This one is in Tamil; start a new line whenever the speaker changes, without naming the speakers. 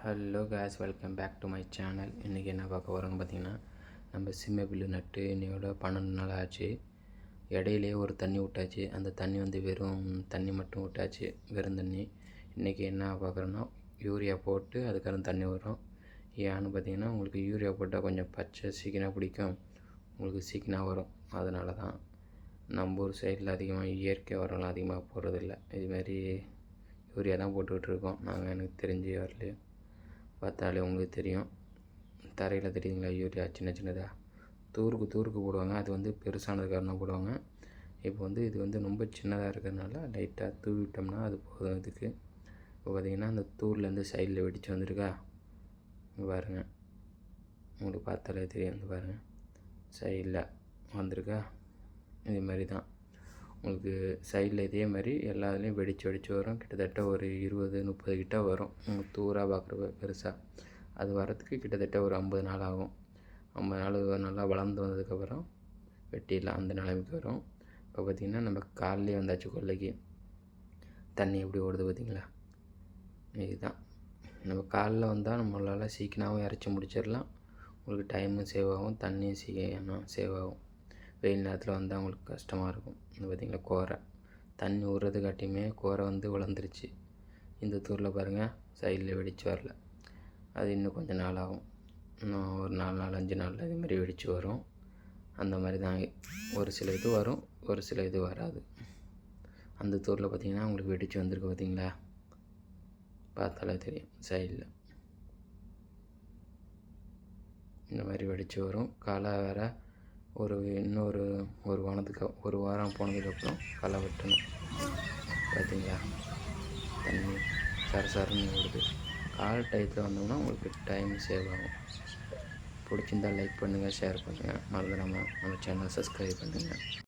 Hello guys, welcome back to my channel. இன்றைக்கி என்ன பார்க்க போகிறோன்னு பார்த்தீங்கன்னா, நம்ம சிம்ம பில்லு நட்டு இன்னையோட 12 நாள் ஆச்சு. இடையிலே ஒரு தண்ணி விட்டாச்சு. அந்த தண்ணி வந்து வெறும் தண்ணி மட்டும் விட்டாச்சு, வெறும் தண்ணி. இன்றைக்கி என்ன பார்க்குறோன்னா, யூரியா போட்டு அதுக்கப்புறம் தண்ணி வரும். ஏன்னு பார்த்தீங்கன்னா, உங்களுக்கு யூரியா போட்டால் கொஞ்சம் பச்சை சீக்கிரம் பிடிக்கும், உங்களுக்கு சீக்கிரம் வரும். அதனால தான் நம்ம ஊர் சைடில் அதிகமாக இயற்கை உரம்லாம் அதிகமாக போடுறதில்ல. இதுமாரி யூரியா தான் போட்டுக்கிட்டு இருக்கோம் நாங்கள். எனக்கு தெரிஞ்சு வரலையே பார்த்தாலே உங்களுக்கு தெரியும். தரையில் தெரியுங்களா யூரியா சின்ன சின்னதாக தூருக்கு போடுவாங்க. அது வந்து பெருசானதுக்காக தான் போடுவாங்க. இப்போ வந்து இது வந்து ரொம்ப சின்னதாக இருக்கிறதுனால லைட்டாக தூவிட்டோம்னா அது போதும். இதுக்கு இப்போ பார்த்திங்கன்னா அந்த தூர்லேருந்து சைடில் வெடித்து வந்திருக்கா பாருங்கள், உங்களுக்கு பார்த்தாலே தெரியும். வந்து பாருங்கள், சைடில் வந்திருக்கா. இது மாதிரி தான் உங்களுக்கு சைடில் இதே மாதிரி எல்லா இதுலேயும் வெடித்து வரும். கிட்டத்தட்ட ஒரு 20-30 கிட்ட வரும். தூராக பார்க்குறப்ப பெருசாக அது வரத்துக்கு கிட்டத்தட்ட ஒரு 50 நாள் ஆகும். 50 நாள் நல்லா வளர்ந்து வந்ததுக்கப்புறம் வெட்டிடலாம், அந்த நிலைமைக்கு வரும். இப்போ பார்த்திங்கன்னா நம்ம காலையிலே வந்தாச்சு கொல்லைக்கு. தண்ணி எப்படி ஓடுது பார்த்திங்களா. இதுதான் நம்ம காலைல வந்தால் நம்மளால் சீக்கிரமாகவும் இறச்சி முடிச்சிடலாம். உங்களுக்கு டைமும் சேவ் ஆகும், தண்ணியும் சீக்கிரம் சேவ் ஆகும். வெயில் நேரத்தில் வந்தால் அவங்களுக்கு கஷ்டமாக இருக்கும். இந்த பார்த்திங்களா கோரை தண்ணி விட்றதுக்காட்டியுமே கோரை வந்து வளர்ந்துருச்சு. இந்த தூரில் பாருங்கள், சைடில் வெடித்து வரல. அது இன்னும் கொஞ்சம் நாள் ஆகும். இன்னும் ஒரு 4 நாள் 5 நாளில் இதுமாரி வெடித்து வரும். அந்த மாதிரி தான் ஒரு சில இது வரும், ஒரு சில இது வராது. அந்த தூரில் பார்த்திங்கன்னா உங்களுக்கு வெடித்து வந்திருக்கு பார்த்திங்களா, பார்த்தாலே தெரியும். சைடில் இந்த மாதிரி வெடித்து வரும். களை வேறு இன்னொரு ஒரு வாரம் போனதுக்கப்புறம் களை வெட்டணும். பார்த்தீங்களா தண்ணி சரசரன்னு ஓடுது. காலை டயத்தில் வந்தோம்னா உங்களுக்கு டைம் சேவ் ஆகும். பிடிச்சிருந்தால் லைக் பண்ணுங்கள், ஷேர் பண்ணுங்கள், மறந்துடாமல் நம்ம சேனலை சப்ஸ்கிரைப் பண்ணுங்கள்.